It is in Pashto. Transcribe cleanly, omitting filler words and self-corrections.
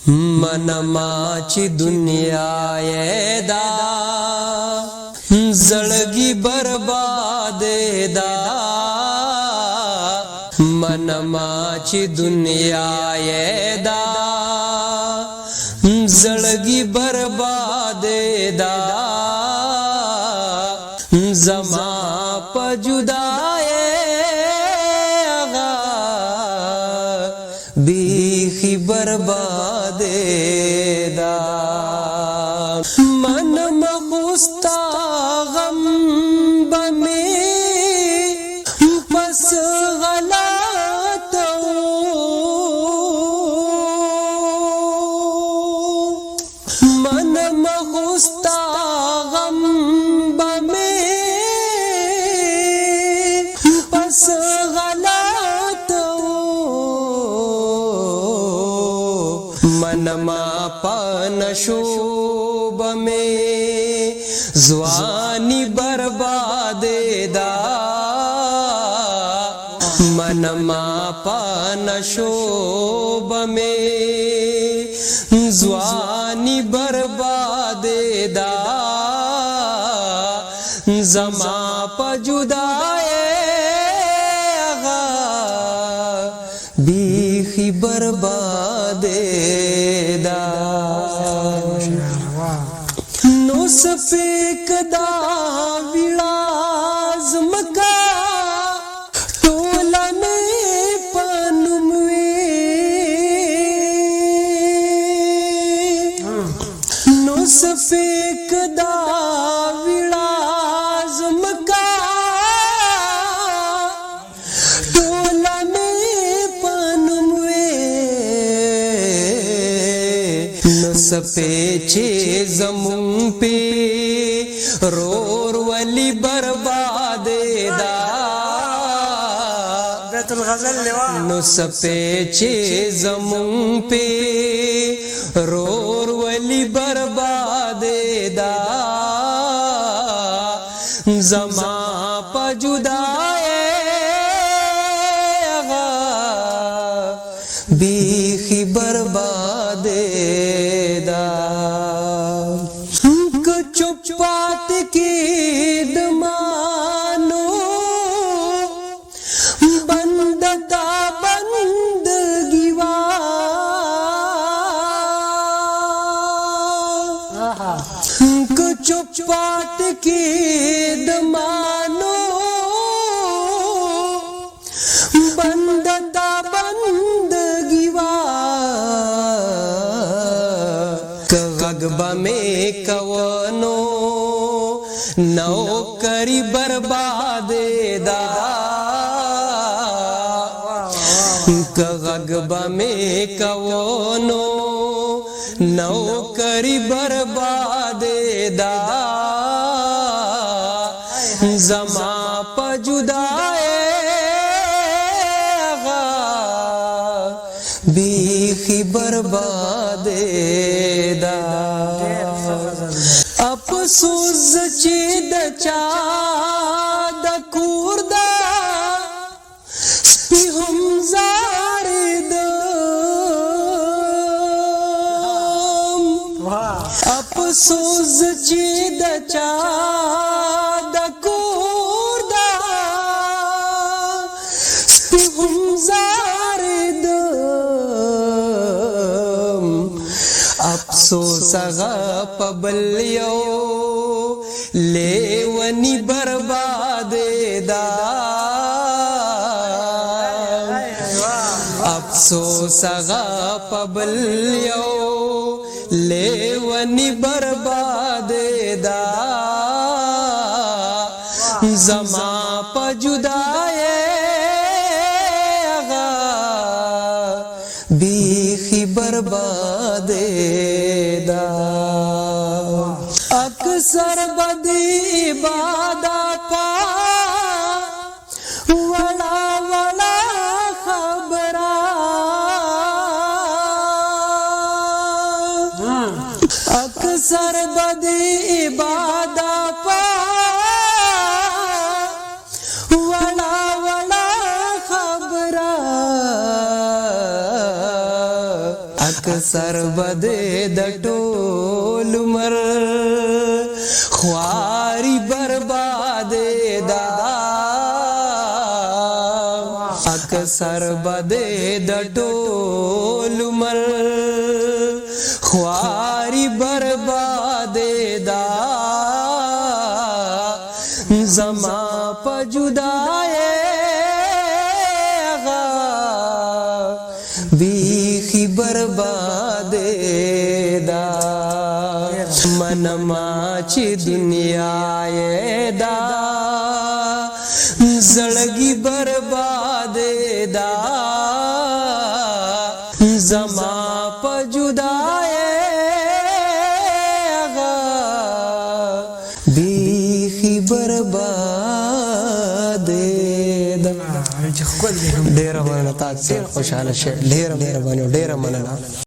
منما چې دنیا یې دا زړګي برباد دا منما چې دنیا یې دا زړګي برباد دا زما په جدای اغا بیخی برباد دا من مخستا غم بمی پس غلطو من مخستا غم بمی پس غلطو منما پنشوب میں زوانی برباد دا منما پنشوب میں زوانی برباد دا زما پا جدائے اغا بیخی برباد دا نو سپیک دا ویلاز مکا ٹولا میں پنموی نو سپیک دا ویلاز مکا ٹولا میں پنموی نو سپیچے زمون پہ رور ولی برباد دا بیت الغزل لوا نو سپیچے زمون پہ رور ولی برباد دا زما پا جدائے اغا بیخی برباد دا چپات کی دمانو بند دا بندگیوا چپات کی دمانو بند دا بندگیوا غگبا میں کونو نوکری برباد دا غگبا میں کونو نوکری برباد دا زما پا جدائے اغا بیخی برباد دا افسوس چې د چا د کور دا سپی هم زاردم افسوس چې د چا د کور دا سپی هم زاردم افسوس هغه په بل یو لیونی برباد دا افسوس هغه په بل یو لیونی برباد دا زما په جدائے اغا بیخی برباد دا اکثر بدی بادا پا ولا ولا خبرا اکثر بدی بادا پا ولا ولا خبرا اکثر بده د ټول عمر خواري برباد دا اکثر بده د ټول عمر خواري برباد دا زما په جدای بیخی برباد دا منما چې دنیا دا زړګي برباد دا زما په جدای بیخی برباد دا ډیر مننه تاسو خوشاله شه ډیر باندې ډیر مننه